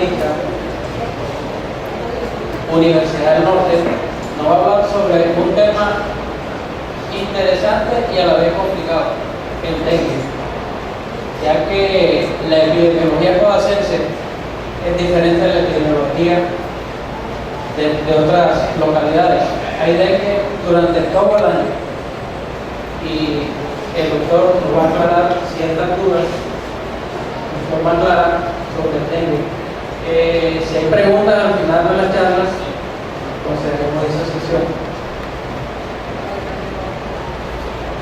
Dominicana, Universidad del Norte, nos va a hablar sobre un tema interesante y a la vez complicado, el dengue, ya que la epidemiología codacense es diferente a la epidemiología de otras localidades. Hay dengue durante todo el año y el doctor nos va a aclarar ciertas dudas de forma clara sobre el dengue. Si hay preguntas al final de las charlas, concederemos esa sesión.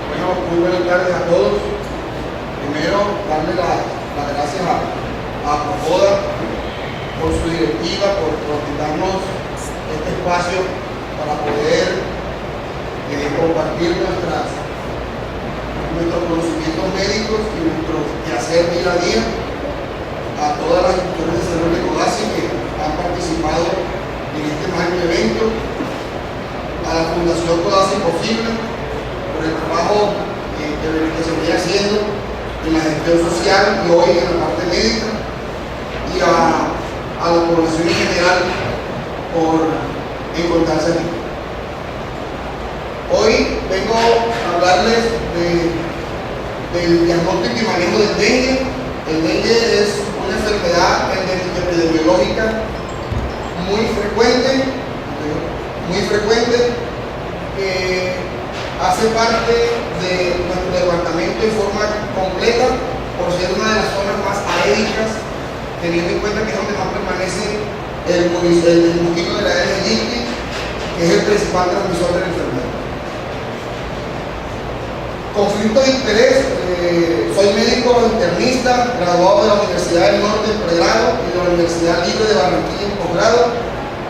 Bueno, muy buenas tardes a todos. Primero, darle las gracias a Profoda por su directiva, por darnos este espacio para poder compartir nuestros conocimientos médicos y nuestro quehacer día a día a todas las instituciones de salud de CODACI que han participado en este magno evento, a la Fundación CODACI Posible por el trabajo que se viene haciendo en la gestión social y hoy en la parte médica, y a la población en general por encontrarse aquí. Hoy vengo a hablarles del diagnóstico y manejo del dengue. El dengue es una enfermedad epidemiológica muy frecuente, que hace parte de nuestro departamento de forma completa por ser una de las zonas más aédicas, teniendo en cuenta que es donde más permanece el mosquito de la Aedes aegypti, que es el principal transmisor de la enfermedad. Conflicto de interés, soy médico internista, graduado de la Universidad del Norte en pregrado y de la Universidad Libre de Barranquilla en posgrado.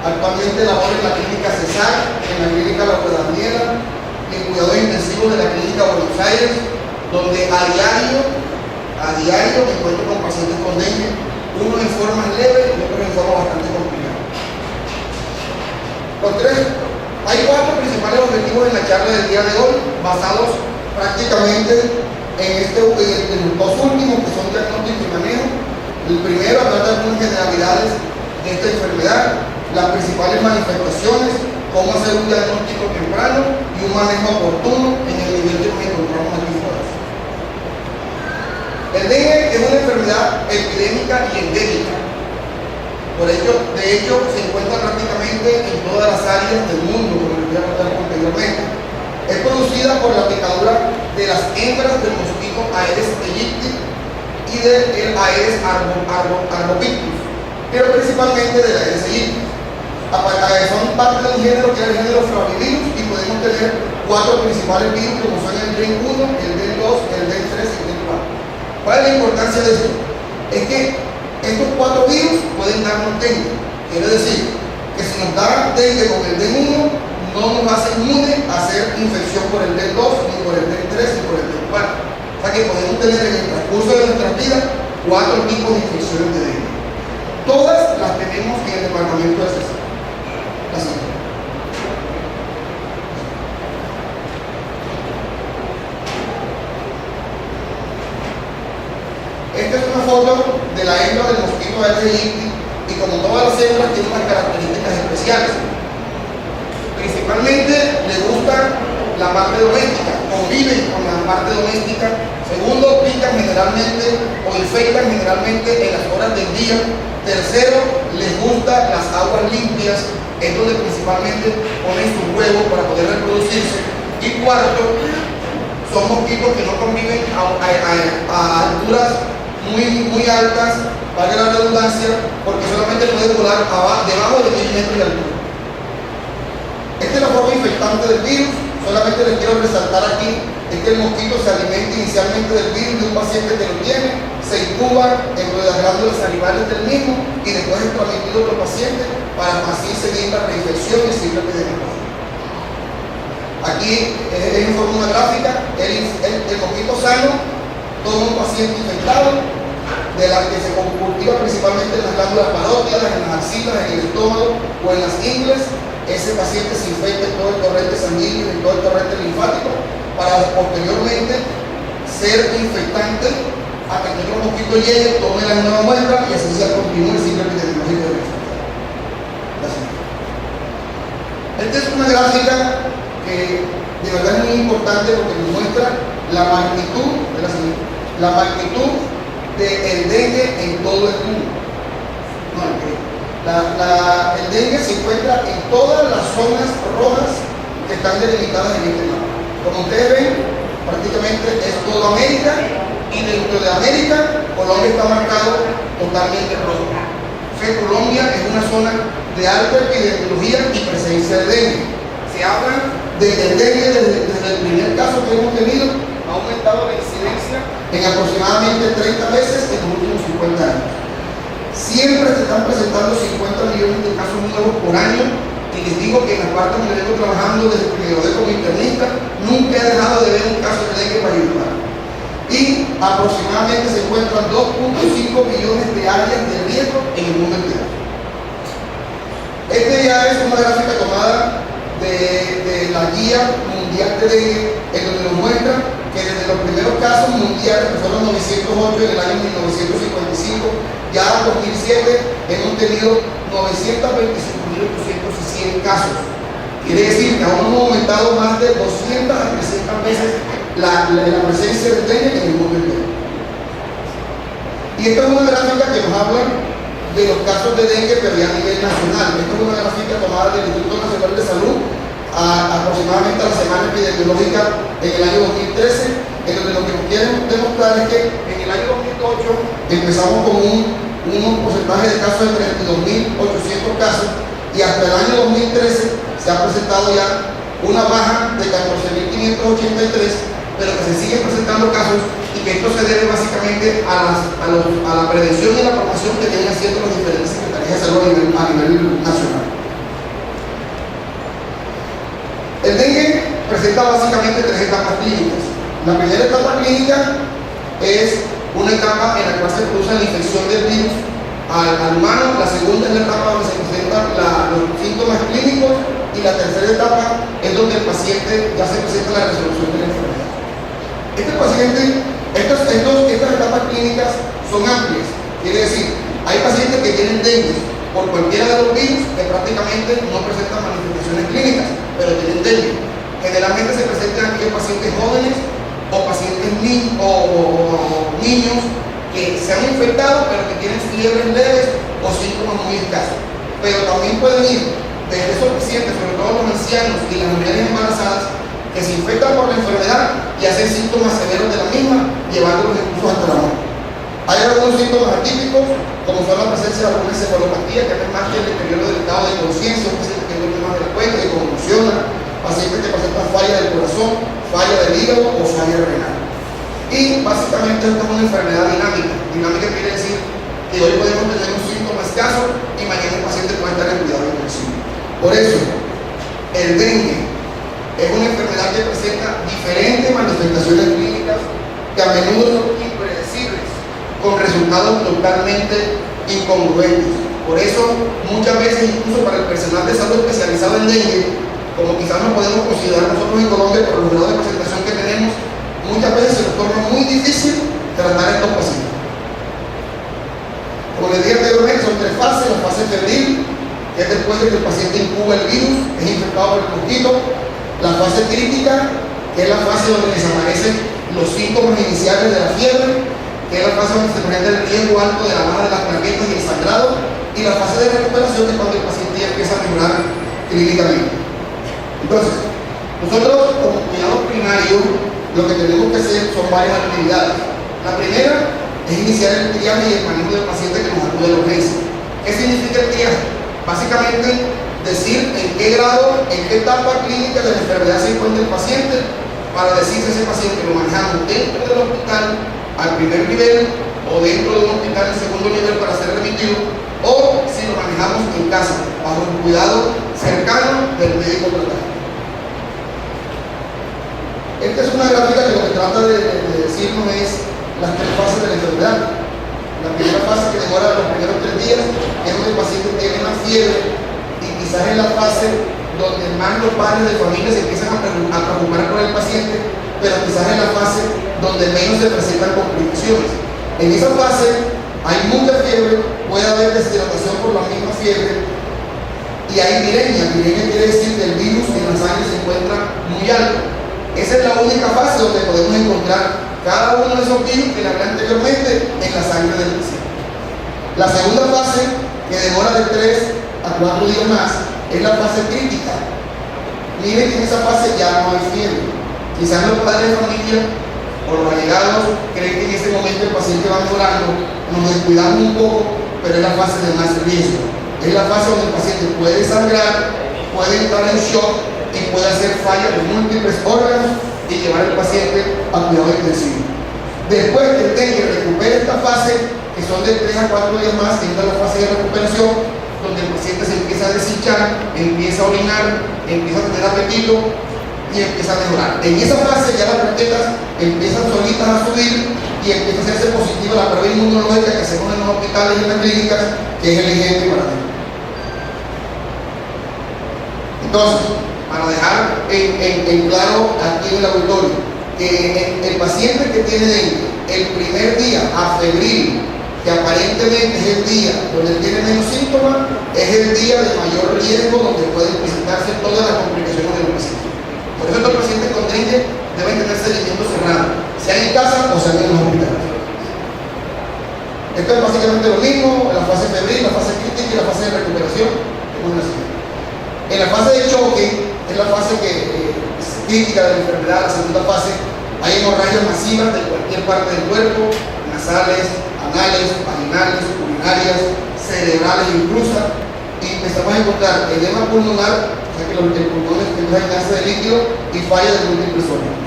Actualmente laboro en la clínica CESAC, en la clínica La Daniela, en cuidados intensivos de la clínica Buenos Aires, donde a diario me encuentro con pacientes con dengue, uno en forma leve y otro en forma bastante complicada. Hay cuatro principales objetivos en la charla del día de hoy, basados prácticamente en los dos últimos, que son diagnóstico y manejo. El primero, hablar de algunas generalidades de esta enfermedad, las principales manifestaciones, cómo hacer un diagnóstico temprano y un manejo oportuno en el nivel que nos encontramos aquí en CODACI. El dengue es una enfermedad epidémica y endémica. De hecho, se encuentra prácticamente en todas las áreas del mundo, como les voy a contar anteriormente. Es producida por la picadura de las hembras del mosquito Aedes aegypti y del Aedes arbopictus, pero principalmente del Aedes aegypti. Son parte de un género que es el género Flavivirus, y podemos tener cuatro principales virus, como son el DEN 1, el DEN 2, el DEN 3 y el DEN 4. ¿Cuál es la importancia de esto? Es que estos cuatro virus pueden darnos dengue. Quiere decir que si nos da dengue con el DEN 1, no nos hace inmune a hacer infección por el DEN 2, ni por el DEN 3, ni por el DEN 4. O sea que podemos tener en el transcurso de nuestras vidas cuatro tipos de infecciones de dengue. Todas las tenemos en el departamento de CESAC. Así. Esta es una foto de la hembra del mosquito Aedes aegypti, y como todas las hembras tienen unas características especiales. Principalmente le gusta la parte doméstica, conviven con la parte doméstica. Segundo, pican generalmente o infectan generalmente en las horas del día. Tercero, les gustan las aguas limpias, es donde principalmente ponen sus huevos para poder reproducirse. Y cuarto, son mosquitos que no conviven a alturas muy altas, valga la redundancia, porque solamente pueden volar debajo de 1000 metros de altura. Esta es la forma infectante del virus. Solamente les quiero resaltar aquí es que el mosquito se alimenta inicialmente del virus de un paciente que lo tiene, se incuba dentro de las glándulas salivales del mismo y después es transmitido a otro paciente para así seguir la reinfección y seguir la epidemiología. Aquí en forma gráfica, el mosquito sano toma un paciente infectado, de la que se cultiva principalmente en las glándulas parótidas, en las axilas, en el estómago o en las ingles. Ese paciente se infecta en todo el torrente sanguíneo y en todo el torrente linfático para posteriormente ser infectante hasta que otro mosquito llegue, tome la nueva muestra y así se continúe el ciclo epidemiológico. Esta es una gráfica que de verdad es muy importante porque nos muestra la magnitud del dengue en todo el mundo. El dengue se encuentra en todas las zonas rojas que están delimitadas en este mapa. Como ustedes ven, prácticamente es toda América, y dentro de América, Colombia está marcado totalmente rojo. O sea, Colombia es una zona de alta epidemiología y presencia de dengue. Se habla de que el dengue desde el primer caso que hemos tenido ha aumentado la incidencia en aproximadamente 30 veces en los últimos 50 años. Siempre se están presentando 50 millones de casos nuevos por año, y les digo que en la parte donde vengo trabajando desde que me gradué como internista, nunca he dejado de ver un caso de dengue para ayudar. Y aproximadamente se encuentran 2.5 millones de áreas de riesgo en el mundo entero. Este ya es una gráfica tomada de la guía mundial de dengue, en donde nos muestra que desde los primeros casos mundiales, que fueron 908 en el año 1955, ya en 2007 hemos tenido 925.800 casos. Quiere decir que aún hemos aumentado más de 200 a 300 veces la presencia de dengue en el mundo entero. Y esta es una gráfica que nos habla de los casos de dengue, pero ya a nivel nacional. Esta es una gráfica tomada del Instituto Nacional de Salud aproximadamente a la semana epidemiológica en el año 2013, en donde lo que nos quieren demostrar es que en el año 2008 empezamos con un porcentaje de casos de 32.800 casos, y hasta el año 2013 se ha presentado ya una baja de 14.583, pero que se siguen presentando casos, y que esto se debe básicamente a la prevención y la promoción que tienen haciendo las diferentes secretarías de salud a nivel nacional. El dengue presenta básicamente tres etapas clínicas. La primera etapa clínica es una etapa en la cual se produce la infección del virus al humano. La segunda es la etapa donde se presentan los síntomas clínicos, y la tercera etapa es donde el paciente ya se presenta la resolución de la enfermedad. Estas etapas clínicas son amplias. Quiere decir, hay pacientes que tienen dengue por cualquiera de los virus que prácticamente no presentan manifestaciones clínicas, pero tienen dengue. Generalmente se presentan aquellos pacientes jóvenes o pacientes niños que se han infectado pero que tienen fiebres leves o síntomas muy escasos. Pero también pueden ir desde esos pacientes, sobre todo los ancianos y las mujeres embarazadas, que se infectan por la enfermedad y hacen síntomas severos de la misma, llevándolos incluso hasta la muerte. Hay algunos síntomas atípicos, como son la presencia de alguna encefalopatía, que es más que el deterioro del estado de conciencia, un paciente que duerme más de la cuenta, que convulsiona, pacientes que presentan falla del corazón, falla del hígado o falla renal. Y básicamente esta es una enfermedad dinámica. Dinámica quiere decir que hoy podemos tener un síntoma escaso y mañana el paciente puede estar en cuidado intensivo. Por eso, el dengue es una enfermedad que presenta diferentes manifestaciones clínicas que a menudo son impredecibles, con resultados totalmente incongruentes. Por eso, muchas veces, incluso para el personal de salud especializado en dengue, como quizás no podemos considerar nosotros en Colombia por los grados de presentación que tenemos, muchas veces se nos torna muy difícil tratar a estos pacientes. Como les dije anteriormente, son tres fases: la fase febril, que es después de que el paciente incuba el virus, es infectado por el mosquito; la fase crítica, que es la fase donde desaparecen los síntomas iniciales de la fiebre, que es la fase donde se presenta el riesgo alto de la baja de las plaquetas y el sangrado; y la fase de recuperación, que es cuando el paciente ya empieza a mejorar clínicamente. Entonces, nosotros como cuidado primario, lo que tenemos que hacer son varias actividades. La primera es iniciar el triaje y el manejo del paciente que nos acude a la urgencia. ¿Qué significa el triaje? Básicamente, decir en qué grado, en qué etapa clínica de la enfermedad se encuentra el paciente, para decir si ese paciente lo manejamos dentro del hospital al primer nivel, o dentro de un hospital en segundo nivel para ser remitido, o si lo manejamos en casa, bajo el cuidado cercano del médico tratante. Esta es una gráfica que lo que trata de decirnos es las tres fases de la enfermedad. La primera fase, que demora los primeros 3 días, es donde el paciente tiene una fiebre, y quizás es la fase donde más los padres de familia se empiezan a preocupar por el paciente, pero quizás es la fase donde menos se presentan complicaciones. En esa fase hay mucha fiebre, puede haber deshidratación por la misma fiebre, y hay viremia. Viremia quiere decir que el virus en la sangre se encuentra muy alto. Esa es la única fase donde podemos encontrar cada uno de esos virus que le hablé anteriormente en la sangre del paciente. La segunda fase, que demora de 3 a 4 días más, es la fase crítica. Miren que en esa fase ya no hay fiebre. Quizás los padres de familia o los allegados creen que en ese momento el paciente va mejorando, nos descuidamos un poco, pero es la fase de más riesgo. Es la fase donde el paciente puede sangrar, puede entrar en shock y puede hacer fallas de múltiples órganos y llevar al paciente a cuidado intensivo. Después que el dengue recupere esta fase, que son de 3 a 4 días más, entra la fase de recuperación, donde el paciente se empieza a deshinchar, empieza a orinar, empieza a tener apetito y empieza a mejorar. En esa fase ya las plaquetas empiezan solitas a subir y empieza a hacerse positiva la prueba inmunológica que hacemos en los hospitales y en las clínicas, que es el IgG para dengue. Entonces, para dejar en claro aquí en el auditorio, que el paciente que tiene dengue, el primer día afebril, que aparentemente es el día donde tiene menos síntomas, es el día de mayor riesgo donde pueden presentarse todas las complicaciones del paciente. Por eso estos pacientes con dengue deben tener seguimiento cerrado, sea en casa o sea en los hospitales. Esto es básicamente lo mismo, la fase febril, la fase crítica y la fase de recuperación. En la fase de choque, es la fase es crítica de la enfermedad, la segunda fase, hay hemorragias masivas de cualquier parte del cuerpo, nasales, anales, vaginales, urinarias, cerebrales incluso, y empezamos a encontrar edema pulmonar, o sea que el pulmón es una alcance de líquido y falla de múltiples órganos.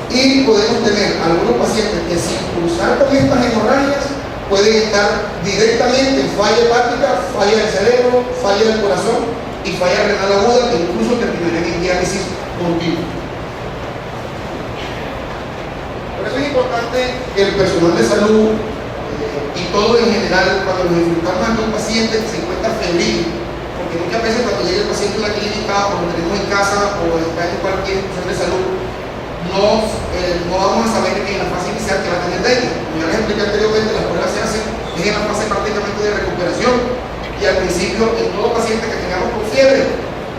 Y podemos tener algunos pacientes que sin cruzar con estas hemorragias pueden estar directamente en falla hepática, falla del cerebro, falla del corazón y falla renal aguda, que incluso terminarían en diálisis continua. Por eso es importante que el personal de salud y todo en general, cuando nos enfrentamos ante un paciente que se encuentra febril, porque muchas veces cuando llega el paciente a la clínica o lo tenemos en casa o está en cualquier institución de salud, no vamos a saber que en la fase inicial que va a tener dengue. Como ya les expliqué anteriormente, las pruebas se hacen en la fase prácticamente de recuperación, y al principio en todo paciente que tengamos con fiebre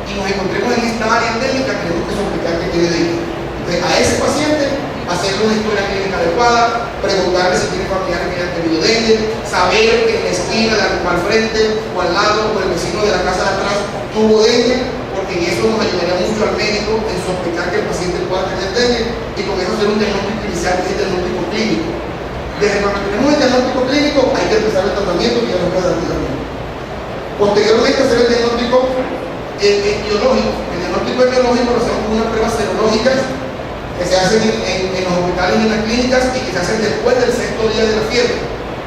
y nos encontremos en esta área endémica, tenemos que sospechar que tiene dengue. Entonces, a ese paciente hacerle una historia clínica adecuada, preguntarle si tiene familiares que hayan tenido dengue, saber que en la esquina, al frente o al lado o el vecino de la casa de atrás tuvo dengue, porque en eso nos ayudaría mucho al médico en sospechar que el paciente pueda tener dengue y con eso hacer un diagnóstico inicial que es el diagnóstico clínico. Desde cuando tenemos el diagnóstico clínico hay que empezar el tratamiento que ya nos puede dar el. Posteriormente hacer el diagnóstico biológico. El diagnóstico biológico lo hacemos con unas pruebas serológicas que se hacen en los hospitales y en las clínicas y que se hacen después del 6º día de la fiebre.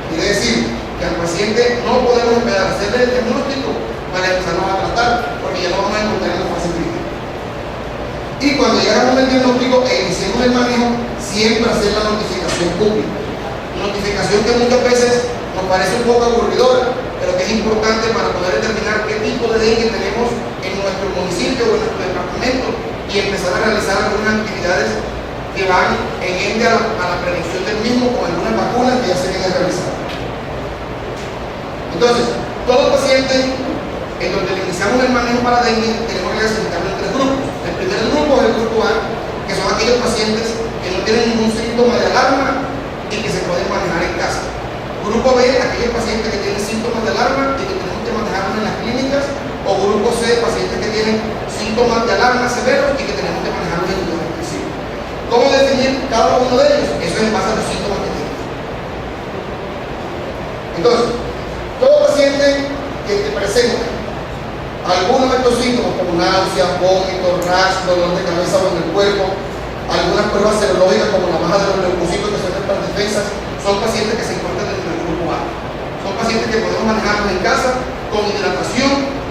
Quiere decir que al paciente no podemos esperar a hacerle el diagnóstico para empezarnos a tratar, porque ya lo vamos a encontrar en la fase crítica. Y cuando llegamos al diagnóstico e iniciemos el manejo, siempre hacer la notificación pública. Notificación que muchas veces nos parece un poco aburridora, pero que es importante para poder determinar qué tipo de dengue tenemos en nuestro municipio o en nuestro departamento y empezar a realizar algunas actividades que van en ende a la prevención del mismo con algunas vacunas que ya se vienen realizando. Entonces, todo paciente en donde le iniciamos el manejo para dengue tenemos que clasificarlo en 3 grupos. El primer grupo es el grupo A, que son aquellos pacientes que no tienen ningún síntoma de alarma y que se pueden manejar en casa. Grupo B, aquellos pacientes que tienen síntomas de alarma y que tenemos que manejarlos en las clínicas. O grupo C, pacientes que tienen síntomas de alarma severos y que tenemos que manejarlos en cuidados intensivos. ¿Cómo definir cada uno de ellos? Eso es en base a los síntomas que tienen. Entonces, todo paciente que te presenta algunos de estos síntomas como náusea, vómito, rash, dolor de cabeza o en el cuerpo, algunas pruebas serológicas como la baja de los leucocitos que son nuestras defensas, son pacientes que se encuentran dentro del grupo A. Son pacientes que podemos manejarlos en casa con hidratación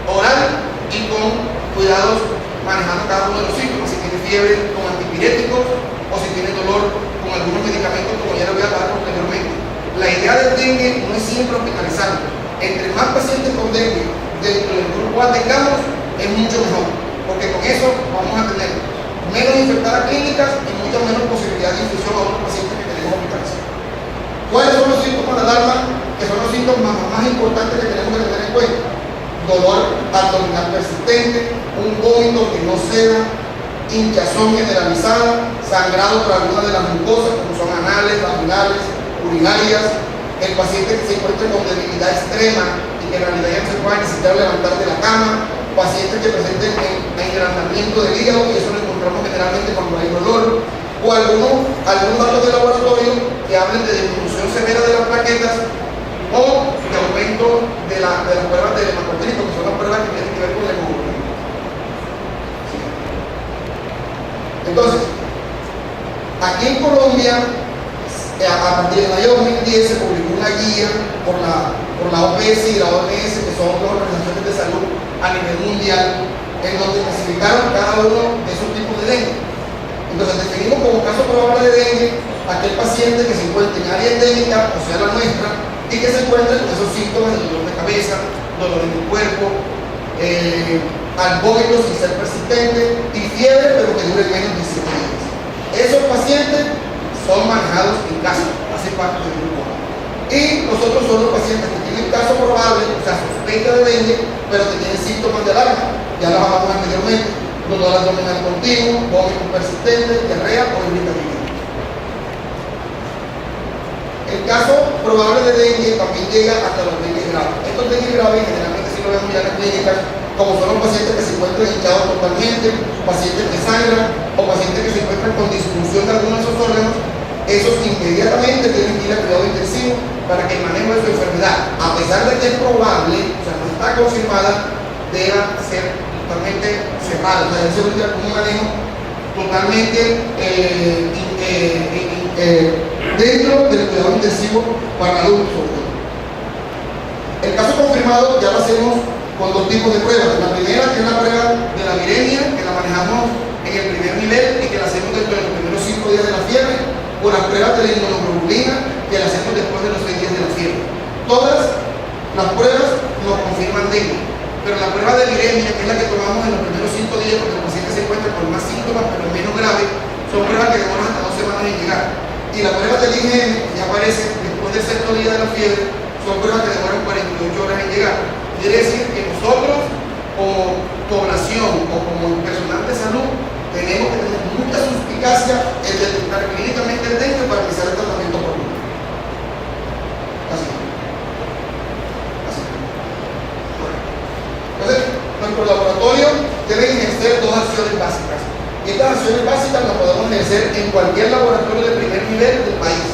oral y con cuidados manejando cada uno de los síntomas. Si tiene fiebre, con antipiréticos, o si tiene dolor, con algunos medicamentos como ya le voy a dar posteriormente. La idea del dengue no es siempre hospitalizarlo. Entre más pacientes con dengue dentro del grupo A tengamos, es mucho mejor, porque con eso vamos a tener menos infectadas clínicas y mucha menos posibilidad de infusión a otros pacientes que tenemos hospitalizados. ¿Cuáles son los síntomas de alarma? Que son los síntomas más importantes que tenemos que tener en cuenta. dolor abdominal persistente, un vómito que no ceda, hinchazón generalizada, sangrado por alguna de las mucosas, como son anales, vaginales, urinarias, el paciente que se encuentra con debilidad extrema y que en realidad ya no se puede necesitar levantar de la cama, pacientes que presenten engrandamiento del hígado, y eso lo encontramos generalmente cuando hay dolor, o algunos datos de laboratorio que hablen de disminución severa de las plaquetas o de aumento de las pruebas de hematocrito, que son las pruebas que tienen que ver con la hemoglobina. Entonces, aquí en Colombia, a partir del año 2010 se publicó una guía por la OPS y la OMS, que son dos organizaciones de salud a nivel mundial, en donde clasificaron cada uno de esos tipos de dengue. Entonces definimos como caso probable de dengue aquel paciente que se encuentre en área endémica, o sea la nuestra, y que se encuentre con esos síntomas de dolor de cabeza, dolor en el cuerpo, al vómito sin ser persistente y fiebre, pero que dure menos de 7 días. Esos pacientes son manejados en casa, hace parte del grupo A. Y los otros son los pacientes que tienen caso probable, o sea, sospecha de dengue, pero que tienen síntomas de alarma. Ya lo hablamos anteriormente: dolor abdominal continuo, vómito persistente, diarrea o irritabilidad. El caso probable de dengue también llega hasta los dengue graves. Estos dengue graves generalmente sí lo vemos ya en las clínicas, como son los pacientes que se encuentran hinchados totalmente, pacientes que sangran o pacientes que se encuentran con disfunción de algunos de esos órganos. Esos inmediatamente tienen que ir a cuidado intensivo para que el manejo de su enfermedad, a pesar de que es probable, o sea, no está confirmada, deba ser totalmente cerrado, o sea, debe ser un manejo totalmente dentro del cuidado intensivo para adultos. El caso confirmado ya lo hacemos con dos tipos de pruebas. La primera, que es la prueba de la viremia, que la manejamos en el primer nivel y que la hacemos dentro de los primeros 5 días de la fiebre, o las pruebas de la inmunoglobulina, que la hacemos después de los 6 días de la fiebre. Todas las pruebas nos confirman dengue, pero la prueba de viremia, que es la que tomamos en los primeros 5 días, porque el paciente se encuentra con más síntomas, pero menos graves, son pruebas que demoran hasta 2 semanas en llegar. Y la prueba del IgM, que ya aparece después del 6º día de la fiebre, son pruebas que demoran 48 horas en llegar. Quiere decir que nosotros, como población o como personal de salud, tenemos que tener mucha suspicacia en detectar clínicamente el dengue para iniciar el tratamiento por uno. Así. Bueno. Entonces, nuestro laboratorio debe ejercer 2 acciones básicas. Y estas acciones básicas las podemos ejercer en cualquier laboratorio de primer nivel del país.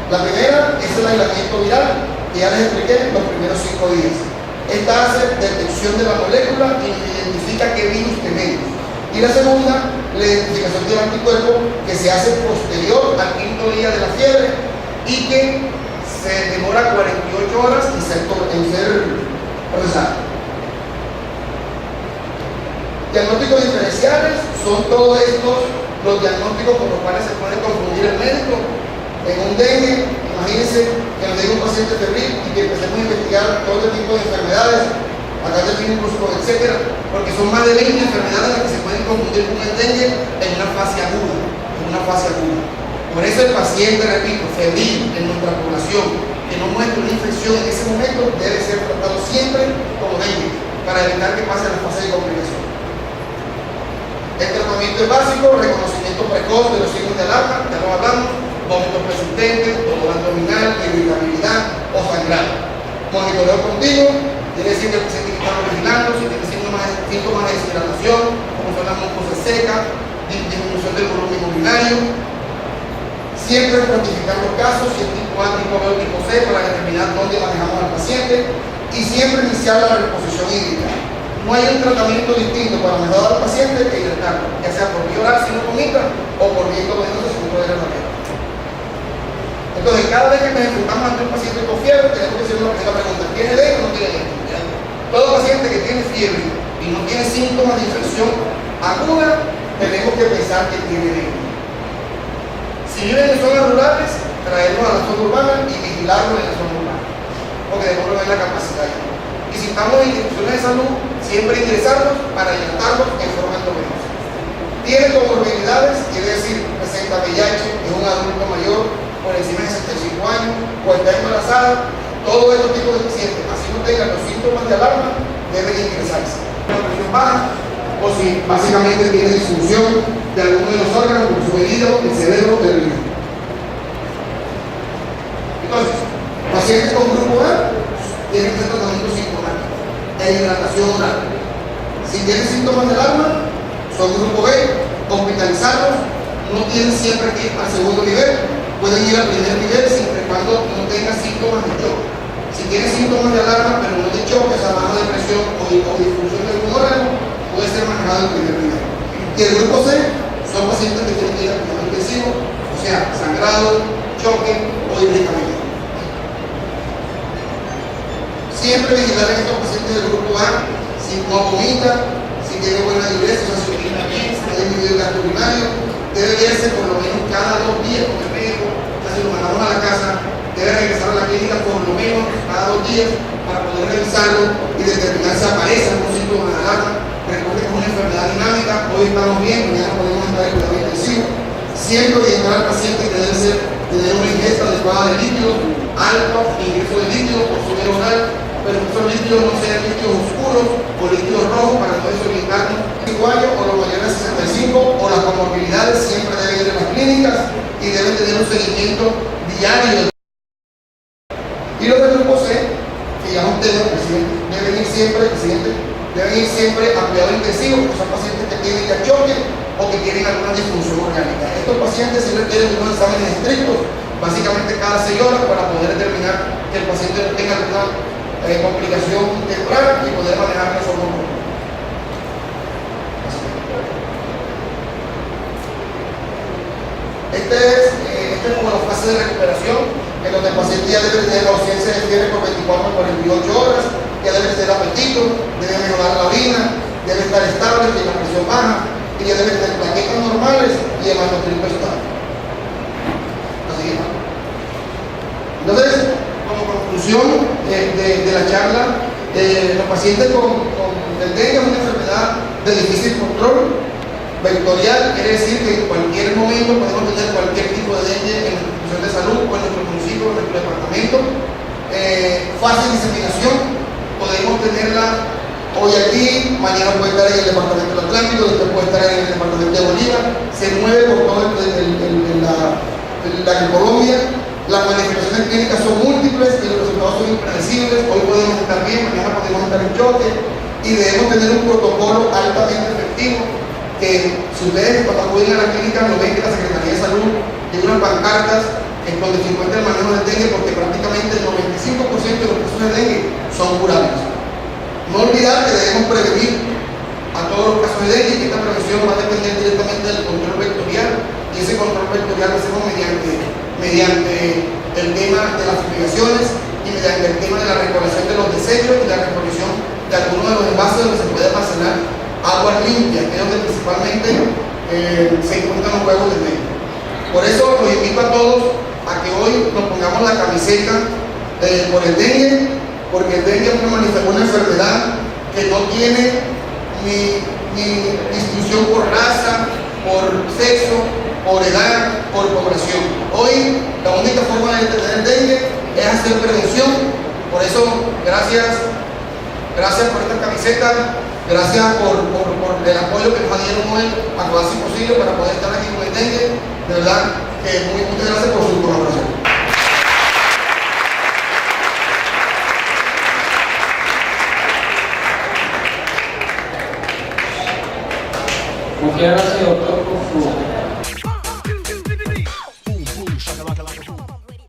La primera es el aislamiento viral, que ya les expliqué los primeros 5 días. Esta hace detección de la molécula y identifica qué virus tenemos. Y la segunda, la identificación del anticuerpo, que se hace posterior al 5º día de la fiebre y que se demora 48 horas en ser procesado. Diagnósticos diferenciales son todos estos los diagnósticos con los cuales se puede confundir el médico. En un dengue, imagínense que nos llegue un paciente febril y que empecemos a investigar todo este tipo de enfermedades, acá define incluso con etcétera, porque son más de 20 enfermedades las que se pueden confundir con el dengue en una fase aguda. Por eso el paciente, repito, febril en nuestra población, que no muestra una infección en ese momento, debe ser tratado siempre como dengue, para evitar que pase la fase de complicación. El tratamiento es básico: reconocimiento precoz de los signos de alarma, ya lo hablamos, vómitos persistentes, dolor abdominal, irritabilidad o sangrado. Monitoreo continuo, quiere decir que el paciente está vigilando si tiene síntomas de deshidratación, como son las mucosas secas, disminución del volumen urinario. Siempre cuantificar los casos, si es tipo A, tipo B o tipo C, para determinar dónde manejamos al paciente, y siempre iniciar la reposición hídrica. No hay un tratamiento distinto para mejorar al paciente que hidratarlo, ya sea por vía oral si no vomita o por vía intravenosa si no puede hidratar. Entonces, cada vez que nos enfrentamos ante un paciente con fiebre, tenemos que hacer una pregunta: ¿tiene dengue o no tiene dengue? Todo paciente que tiene fiebre y no tiene síntomas de infección aguda, tenemos que pensar que tiene dengue. Si viven en zonas rurales, traerlos a la zona urbana y vigilarlos en la zona urbana, porque debemos ver la capacidad. Y si estamos en instituciones de salud, siempre ingresarlos para hidratarlos en forma endovenosa. Tiene comorbilidades, quiere decir, presenta VIH, es un adulto mayor por encima de 65 años o está embarazada. Todos estos tipos de pacientes, así no tengan los síntomas de alarma, deben ingresarse. La presión baja, o si básicamente tiene disfunción de alguno de los órganos, como su hígado, el cerebro, el riñón. Entonces, pacientes con grupo A tienen que hacer tratamiento sintomático e hidratación oral. Si tienen síntomas del alma, son grupo B, hospitalizados, no tienen siempre que ir al segundo nivel, pueden ir al primer nivel siempre y cuando no tengan síntomas de choque. Si tienen síntomas de alarma, pero no de choque, o sea, baja de presión o disfunción de algún órgano, puede ser manejado en primer nivel. Y el grupo C son pacientes que tienen que ir al cuidado intensivo, o sea, sangrado, choque o hidrocefalea. Siempre vigilar a estos pacientes del grupo A, si no vomita, si tiene buena diuresis, o sea, si orina bien, si no hay individuo gastrourinario, debe verse por lo menos cada 2 días con el médico, o sea, si lo mandamos a la casa, debe regresar a la clínica por lo menos cada 2 días para poder revisarlo y determinar si aparece algún síntoma de alarma. Recuerden que es una enfermedad dinámica, hoy estamos bien, mañana podemos estar en cuidado intensivo. Siempre orientar al paciente que debe tener una ingesta adecuada de líquidos, alto ingreso de líquidos por su vía oral, pero que esos líquidos no sean líquidos oscuros o líquidos rojos para no desorientarnos. El años o los mayores de 65 o las comorbilidades siempre deben ir a las clínicas y deben tener un seguimiento diario. Y los del grupo C, que ya es un tema, presidente, deben ir siempre a cuidado intensivo, porque son pacientes que tienen ya choque o que tienen alguna disfunción orgánica. Estos pacientes siempre tienen unos exámenes estrictos, básicamente cada 6 horas, para poder determinar que el paciente no tenga alguna complicación temprana y poder manejar de forma correcta. Esta es como la fase de recuperación, en donde el paciente ya debe tener la ausencia de fiebre por 24 a 48 horas, ya debe tener apetito, debe mejorar la orina, debe estar estable, tiene la presión baja, y ya debe tener plaquetas normales y hematocrito estable. Así es. Entonces, como conclusión de la charla, los pacientes con el dengue es una enfermedad de difícil control vectorial, quiere decir que en cualquier momento podemos tener cualquier tipo de dengue en la institución de salud o en nuestro municipio, en nuestro departamento. Fácil diseminación, podemos tenerla hoy aquí, mañana puede estar en el departamento del Atlántico, después puede estar en el departamento de Bolívar, se mueve por todo la Colombia. Las manifestaciones clínicas son múltiples y los resultados son impredecibles. Hoy podemos estar bien, mañana podemos estar en choque y debemos tener un protocolo altamente efectivo que si ustedes cuando acuden a la clínica lo ven que la Secretaría de Salud tiene unas pancartas en donde se encuentra el manejo del dengue, porque prácticamente el 95% de los casos de dengue son curables. No olvidar que debemos prevenir a todos los casos de dengue y que esta prevención va a depender directamente del control vectorial, y ese control vectorial lo hacemos mediante el tema de las fumigaciones y mediante el tema de la recolección de los desechos y la recolección de algunos de los envases donde se puede almacenar aguas limpias, que es donde principalmente se encuentran los huevos de dengue. Por eso los invito a todos a que hoy nos pongamos la camiseta por el dengue, porque el dengue es una enfermedad que no tiene ni distinción por raza, por sexo, por edad, por población. Hoy la única forma de detener el dengue es hacer prevención. Por eso, gracias por esta camiseta, gracias por el apoyo que nos dieron hoy a todo hacer posible para poder estar aquí con el dengue. De verdad que muchas gracias por su colaboración. Muchas gracias, doctor, por su